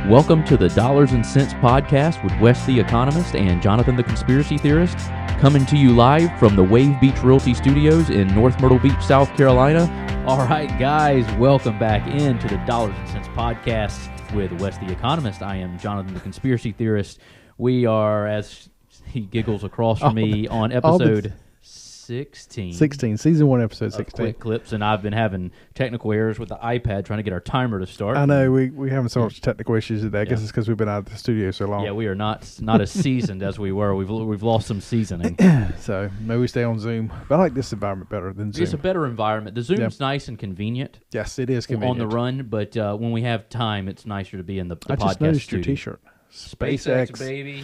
Welcome to the Dollars and Cents Podcast with Wes the Economist and Jonathan the Conspiracy Theorist, coming to you live from the Wave Beach Realty Studios in North Myrtle Beach, South Carolina. All right, guys, welcome back into the Dollars and Cents Podcast with Wes the Economist. I am Jonathan the Conspiracy Theorist. We are, as he giggles across from me, on episode 16. Season 1, episode 16. Quick clips, and I've been having technical errors with the iPad trying to get our timer to start. I know, we having so much technical issues today. I guess it's because we've been out of the studio so long. Yeah, we are not as seasoned as we were. We've lost some seasoning. So maybe we stay on Zoom. But I like this environment better than Zoom. It's a better environment. The Zoom's nice and convenient. Yes, it is convenient. On the run, but when we have time, it's nicer to be in the podcast studio. I just noticed your T-shirt. SpaceX, baby.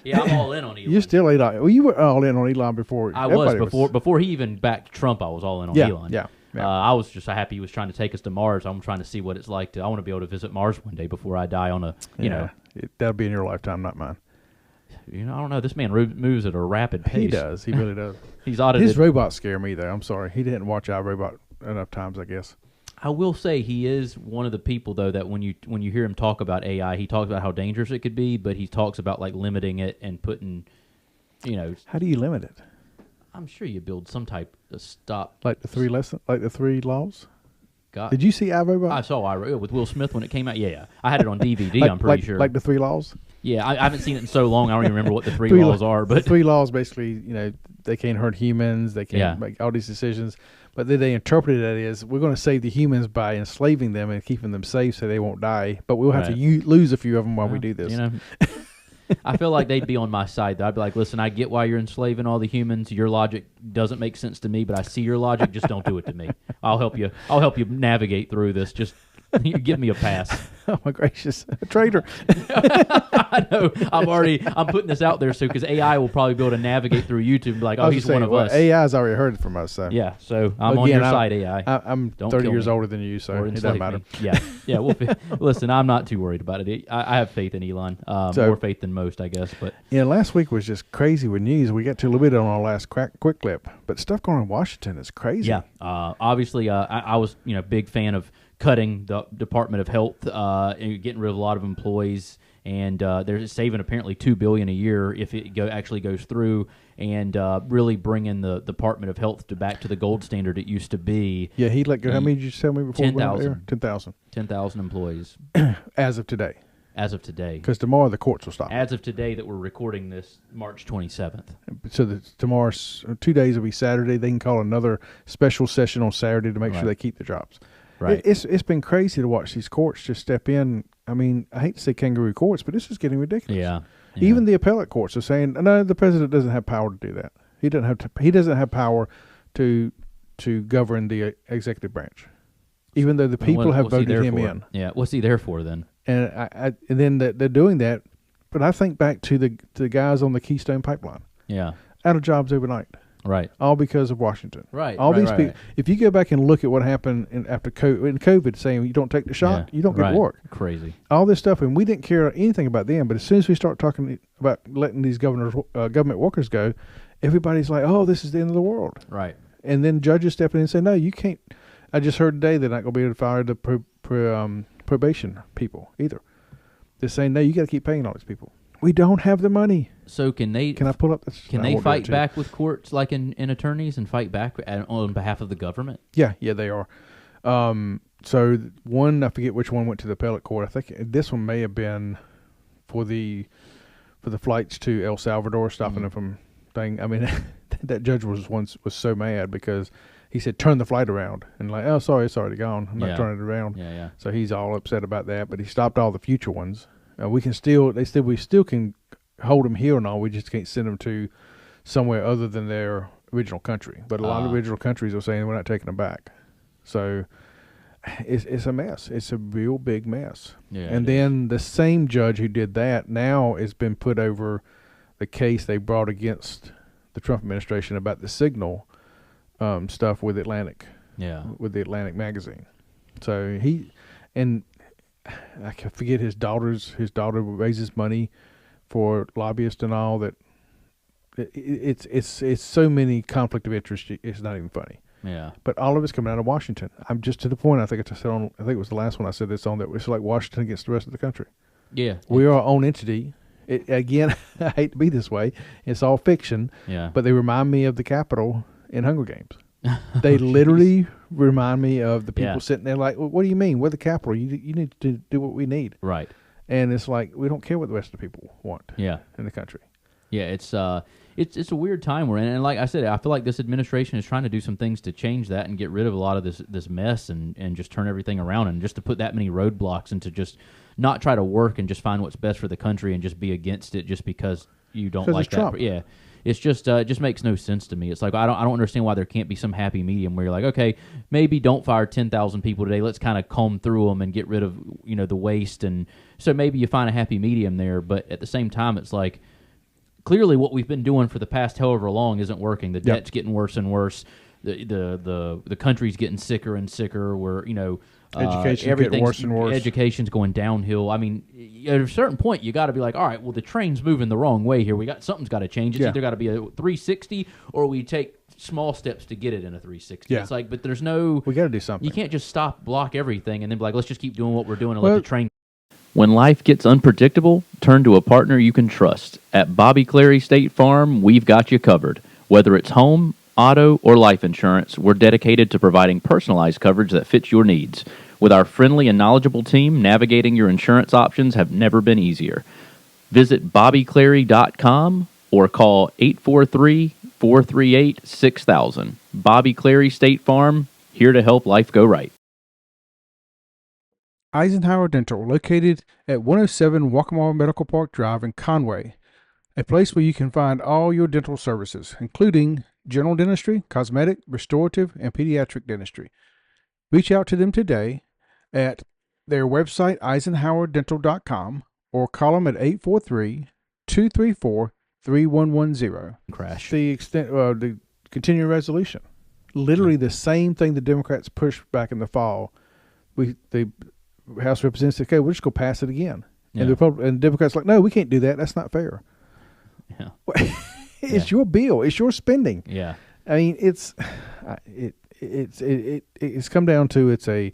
Yeah, I'm all in on Elon. You're still Elon. Well, you were all in on Elon before. I was before he even backed Trump. I was all in on Elon. Yeah. I was just happy he was trying to take us to Mars. I'm trying to see what it's like I want to be able to visit Mars one day before I die on that'll be in your lifetime, not mine. I don't know. This man moves at a rapid pace. He does. He really does. He's audited. His robots scare me, though. I'm sorry. He didn't watch iRobot enough times, I guess. I will say he is one of the people, though, that when you hear him talk about AI, he talks about how dangerous it could be, but he talks about like limiting it and putting, How do you limit it? I'm sure you build some type of stop. Like the three laws? God. Did you see iRobot? I saw iRobot with Will Smith when it came out. Yeah. I had it on DVD, I'm pretty sure. Like the three laws? Yeah, I haven't seen it in so long, I don't even remember what the three laws are. But the three laws basically, they can't hurt humans, they can't make all these decisions. But then they interpreted that as, we're going to save the humans by enslaving them and keeping them safe so they won't die. But we'll have to lose a few of them while we do this. I feel like they'd be on my side, though. I'd be like, listen, I get why you're enslaving all the humans. Your logic doesn't make sense to me, but I see your logic. Just don't do it to me. I'll help you navigate through this. Just give me a pass. Oh, my gracious. A traitor. I know. I'm putting this out there because AI will probably be able to navigate through YouTube and be like, he's one of us. AI's already heard it from us. So. Yeah, so I'm on your side, AI. I'm 30 years older than you, so it doesn't matter. Yeah. Listen, I'm not too worried about it. I have faith in Elon, more faith than most, I guess. But last week was just crazy with news. We got to a little bit on our last quick clip, but stuff going on in Washington is crazy. Yeah, obviously, I was big fan of cutting the Department of Health, and getting rid of a lot of employees, and they're saving apparently $2 billion a year if it actually goes through, and really bringing the Department of Health back to the gold standard it used to be. Yeah, he let go. How many did you tell me before? 10,000. 10,000. 10,000 employees. As of today. As of today. Because tomorrow the courts will stop. As of today that we're recording this, March 27th. So tomorrow's 2 days will be Saturday. They can call another special session on Saturday to make sure they keep the jobs. Right. It's been crazy to watch these courts just step in. I mean, I hate to say kangaroo courts, but this is getting ridiculous. Yeah. Even the appellate courts are saying, no, the president doesn't have power to do that. He doesn't have power to govern the executive branch, even though the people have voted him in. Yeah. What's he there for then? And then they're doing that. But I think back to the guys on the Keystone Pipeline. Yeah. Out of jobs overnight. Right. All because of Washington. Right. All these people. Right. If you go back and look at what happened after COVID, saying you don't take the shot, you don't get to work. Crazy. All this stuff, and we didn't care anything about them. But as soon as we start talking about letting these government workers go, everybody's like, "Oh, this is the end of the world." Right. And then judges step in and say, "No, you can't." I just heard today they're not going to be able to fire the probation people either. They're saying, "No, you got to keep paying all these people." We don't have the money. So can they? Can I pull up this? Can they fight back with courts, like in attorneys, and fight back on behalf of the government? Yeah, they are. So one, I forget which one went to the appellate court. I think this one may have been for the flights to El Salvador, stopping them from thing. I mean, that judge was so mad because he said turn the flight around, and like, oh, sorry, it's already gone. I'm not turning it around. Yeah. So he's all upset about that, but he stopped all the future ones. We still can hold them here and all. We just can't send them to somewhere other than their original country. But a lot of original countries are saying we're not taking them back. So it's a mess. It's a real big mess. Yeah, and then the same judge who did that now has been put over the case they brought against the Trump administration about the Signal stuff with Atlantic. Yeah. With the Atlantic magazine. So I can forget his daughter raises money for lobbyists and all that. It's so many conflict of interest. It's not even funny. Yeah. But all of it's coming out of Washington. I'm just to the point. I think it was the last one I said this on, that it's like Washington against the rest of the country. Yeah. We are our own entity. Again, I hate to be this way. It's all fiction. Yeah. But they remind me of the Capitol in Hunger Games. They literally remind me of the people sitting there like, well, what do you mean? We're the Capitol. You need to do what we need. Right. And it's like, we don't care what the rest of the people want in the country. Yeah, it's a weird time we're in, and like I said, I feel like this administration is trying to do some things to change that and get rid of a lot of this mess and just turn everything around, and just to put that many roadblocks and to just not try to work and just find what's best for the country and just be against it just because you don't like that. Trump. Yeah. It's just it just makes no sense to me. It's like I don't understand why there can't be some happy medium where you're like, okay, maybe don't fire 10,000 people today. Let's kind of comb through them and get rid of the waste, and so maybe you find a happy medium there. But at the same time, it's like clearly what we've been doing for the past however long isn't working. The debt's getting worse and worse. The country's getting sicker and sicker. We're education's getting worse and worse. Education's going downhill. I mean, at a certain point, you got to be like, all right, well, the train's moving the wrong way here. Something's got to change. It's either got to be a 360 or we take small steps to get it in a 360. Yeah. It's like, but there's no. We got to do something. You can't just block everything, and then be like, let's just keep doing what we're doing and let the train. When life gets unpredictable, turn to a partner you can trust. At Bobby Clary State Farm, we've got you covered. Whether it's home, auto, or life insurance, we're dedicated to providing personalized coverage that fits your needs. With our friendly and knowledgeable team, navigating your insurance options have never been easier. Visit BobbyClary.com or call 843-438-6000. Bobby Clary State Farm, here to help life go right. Eisenhower Dental, located at 107 Waccamaw Medical Park Drive in Conway, a place where you can find all your dental services, including general dentistry, cosmetic, restorative, and pediatric dentistry. Reach out to them today at their website, eisenhowerdental.com, or call them at 843-234-3110. Crash. The continuing resolution. Literally the same thing the Democrats pushed back in the fall. The House of Representatives said, okay, we'll just go pass it again. Yeah. And the Democrats like, no, we can't do that. That's not fair. Yeah. It's your bill. It's your spending. Yeah. I mean, it's come down to it's a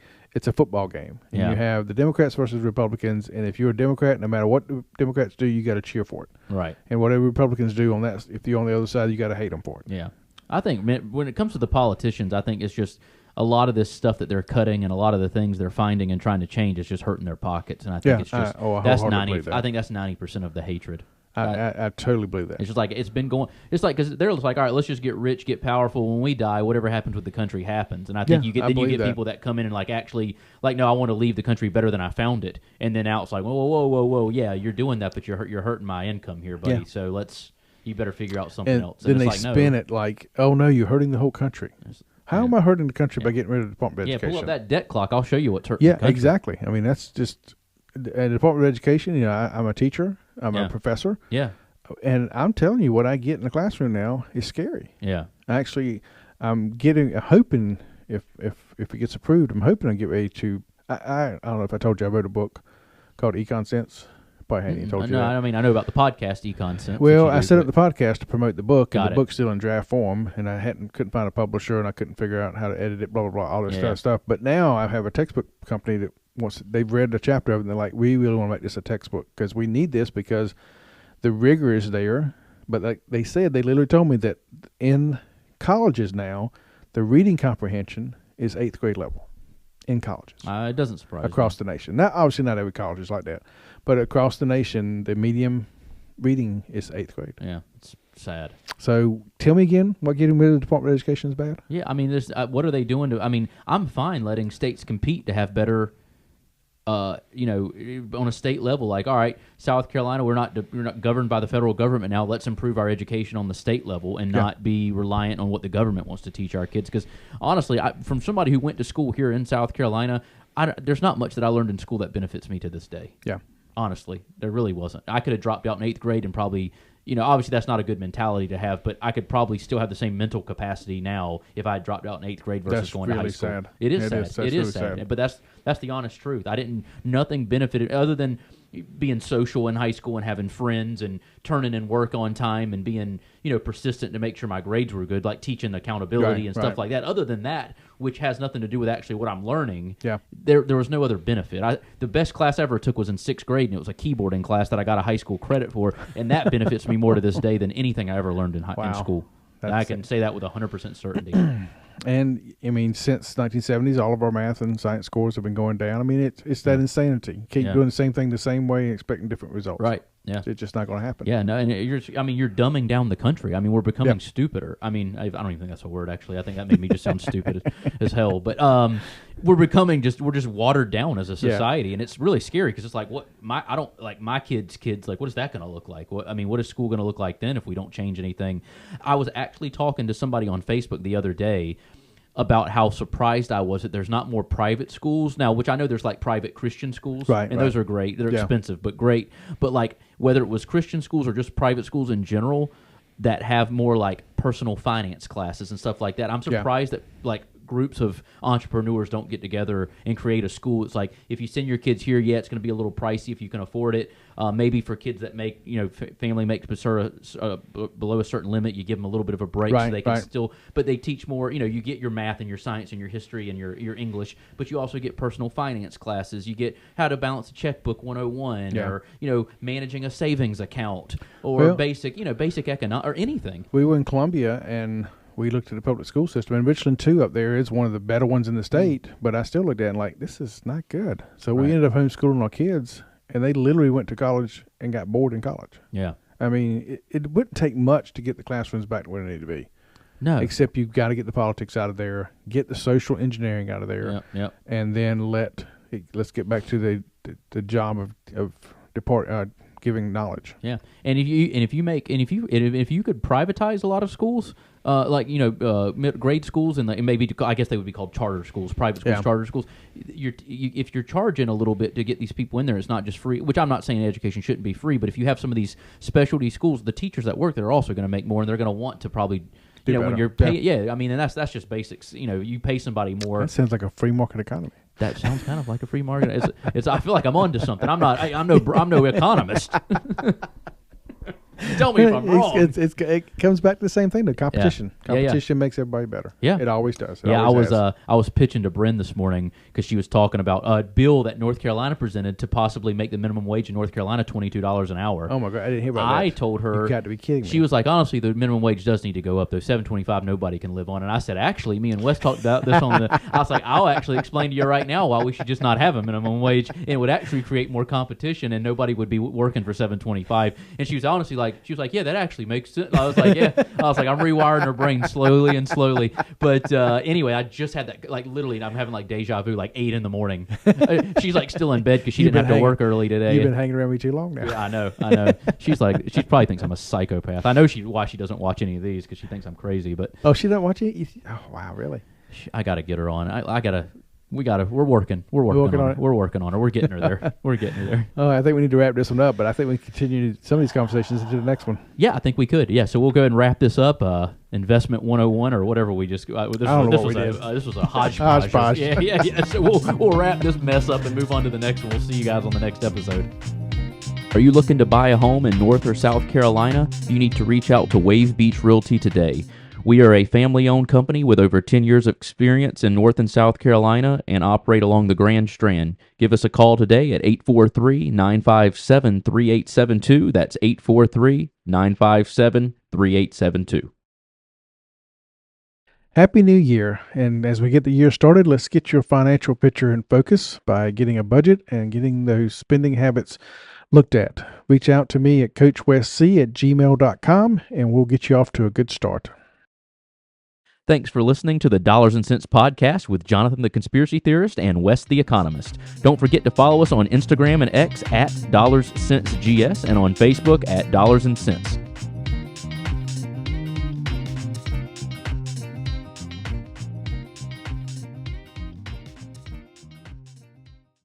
football game. And you have the Democrats versus Republicans, and if you're a Democrat, no matter what the Democrats do, you got to cheer for it. Right. And whatever Republicans do on that, if you're on the other side, you got to hate them for it. Yeah. I think when it comes to the politicians, I think it's just a lot of this stuff that they're cutting and a lot of the things they're finding and trying to change is just hurting their pockets. And I think it's just that's 90. I think that's 90% of the hatred. I totally believe that. It's just like it's been going. It's like because they're just like, all right, let's just get rich, get powerful. When we die, whatever happens with the country happens. And I think you get people that come in and like actually like, no, I want to leave the country better than I found it. And then now it's like, whoa, yeah, you're doing that, but you're hurting my income here, buddy. Yeah. So you better figure out something else. And then they spin it like, oh no, you're hurting the whole country. How am I hurting the country by getting rid of the Department of Education? Yeah, pull up that debt clock. I'll show you what's hurting the country. Yeah, exactly. I mean, that's just the Department of Education. I'm a teacher. I'm a professor. Yeah. And I'm telling you, what I get in the classroom now is scary. Yeah. Actually, I'm hoping if it gets approved, I'm hoping I get ready to. I don't know if I told you I wrote a book called Econ Sense. Probably hadn't even told you that. I mean, I know about the podcast Econ Sense. Well, I set up the podcast to promote the book, and the book's still in draft form, and I couldn't find a publisher, and I couldn't figure out how to edit it, blah, blah, blah, all this stuff. But now I have a textbook company that they've read a chapter of it, and they're like, we really want to make this a textbook because we need this because the rigor is there. But like they literally told me that in colleges now, the reading comprehension is 8th grade level in colleges. It doesn't surprise me. Across the nation. Now, obviously not every college is like that, but across the nation, the medium reading is 8th grade. Yeah, it's sad. So tell me again, what getting rid of the Department of Education is bad? Yeah, I mean, what are they doing to? I mean, I'm fine letting states compete to have better. On a state level, like, all right, South Carolina, we're not governed by the federal government now. Let's improve our education on the state level and not be reliant on what the government wants to teach our kids. Because honestly, from somebody who went to school here in South Carolina, there's not much that I learned in school that benefits me to this day. Yeah, honestly, there really wasn't. I could have dropped out in 8th grade and probably. Obviously that's not a good mentality to have, but I could probably still have the same mental capacity now if I had dropped out in 8th grade versus going to high school. It is sad. It is sad. But that's the honest truth. Nothing benefited other than being social in high school and having friends and turning in work on time and being, persistent to make sure my grades were good, like teaching accountability and stuff like that. Other than that, which has nothing to do with actually what I'm learning, there was no other benefit. The best class I ever took was in 6th grade, and it was a keyboarding class that I got a high school credit for, and that benefits me more to this day than anything I ever learned in school. I can say that with 100% certainty. And, I mean, since 1970s, all of our math and science scores have been going down. I mean, it's that insanity. You keep doing the same thing the same way and expecting different results. Right. Yeah. It's just not going to happen. Yeah, no, and you're dumbing down the country. I mean, we're becoming stupider. I mean, I don't even think that's a word, actually. I think that made me just sound stupid as hell. But we're just watered down as a society, and it's really scary because it's like, my kids, like, what is that going to look like? What is school going to look like then if we don't change anything? I was actually talking to somebody on Facebook the other day about how surprised I was that there's not more private schools now, which I know there's like private Christian schools, and those are great. They're expensive, but great. But like whether it was Christian schools or just private schools in general that have more like personal finance classes and stuff like that, I'm surprised that like groups of entrepreneurs don't get together and create a school. It's like if you send your kids here, it's going to be a little pricey if you can afford it. Maybe for kids that make, family makes below a certain limit, you give them a little bit of a break so they can still, but they teach more, you get your math and your science and your history and your English, but you also get personal finance classes. You get how to balance a checkbook 101 or, managing a savings account or basic economic or anything. We were in Columbia and we looked at the public school system, and Richland 2 up there is one of the better ones in the state, but I still looked at it and like, this is not good. So we ended up homeschooling our kids, and they literally went to college and got bored in college. Yeah. I mean, it wouldn't take much to get the classrooms back to where they need to be. No. Except you've got to get the politics out of there, get the social engineering out of there, and then let's get back to the job of giving knowledge. Yeah, and if you could privatize a lot of schools, grade schools and maybe I guess they would be called charter schools, private schools, charter schools. If you're charging a little bit to get these people in there, it's not just free. Which I'm not saying education shouldn't be free, but if you have some of these specialty schools, the teachers that work there are also going to make more, and they're going to want to probably. When you're paying, I mean, and that's just basics. You pay somebody more. That sounds like a free market economy. That sounds kind of like a free market. I feel like I'm onto something. I'm no economist. Tell me if I'm wrong. It comes back to the same thing, the competition. Competition makes everybody better. Yeah. It always does. I was pitching to Bryn this morning because she was talking about a bill that North Carolina presented to possibly make the minimum wage in North Carolina $22 an hour. Oh my God, I didn't hear about that. I told her, you got to be kidding me. She was like, honestly, the minimum wage does need to go up though. $7.25 nobody can live on. And I said, actually, me and Wes talked about this on the. I was like, I'll actually explain to you right now why we should just not have a minimum wage, and it would actually create more competition, and nobody would be working for $7.25. And she was honestly like, yeah, that actually makes sense. I was like, I'm rewiring her brain slowly. But anyway, I just had that, like, literally, I'm having like deja vu, like 8 a.m. She's like still in bed because she didn't have to work early today. You've been hanging around me too long now. Yeah, I know. She probably thinks I'm a psychopath. I know why she doesn't watch any of these because she thinks I'm crazy. But she doesn't watch it? Oh wow, really? I got to get her on. We're working on it. We're working on her. We're getting her there. Oh, I think we need to wrap this one up, but I think we can continue some of these conversations into the next one. Yeah, I think we could. Yeah, so we'll go ahead and wrap this up. Investment 101 or whatever we just. This was a hodgepodge. Yeah. So we'll wrap this mess up and move on to the next one. We'll see you guys on the next episode. Are you looking to buy a home in North or South Carolina? You need to reach out to Wave Beach Realty today. We are a family-owned company with over 10 years of experience in North and South Carolina and operate along the Grand Strand. Give us a call today at 843-957-3872. That's 843-957-3872. Happy New Year. And as we get the year started, let's get your financial picture in focus by getting a budget and getting those spending habits looked at. Reach out to me at coachwestc@gmail.com and we'll get you off to a good start. Thanks for listening to the Dollars and Cents Podcast with Jonathan the Conspiracy Theorist and Wes the Economist. Don't forget to follow us on Instagram and X at DollarsCentsGS and on Facebook at Dollars and Cents.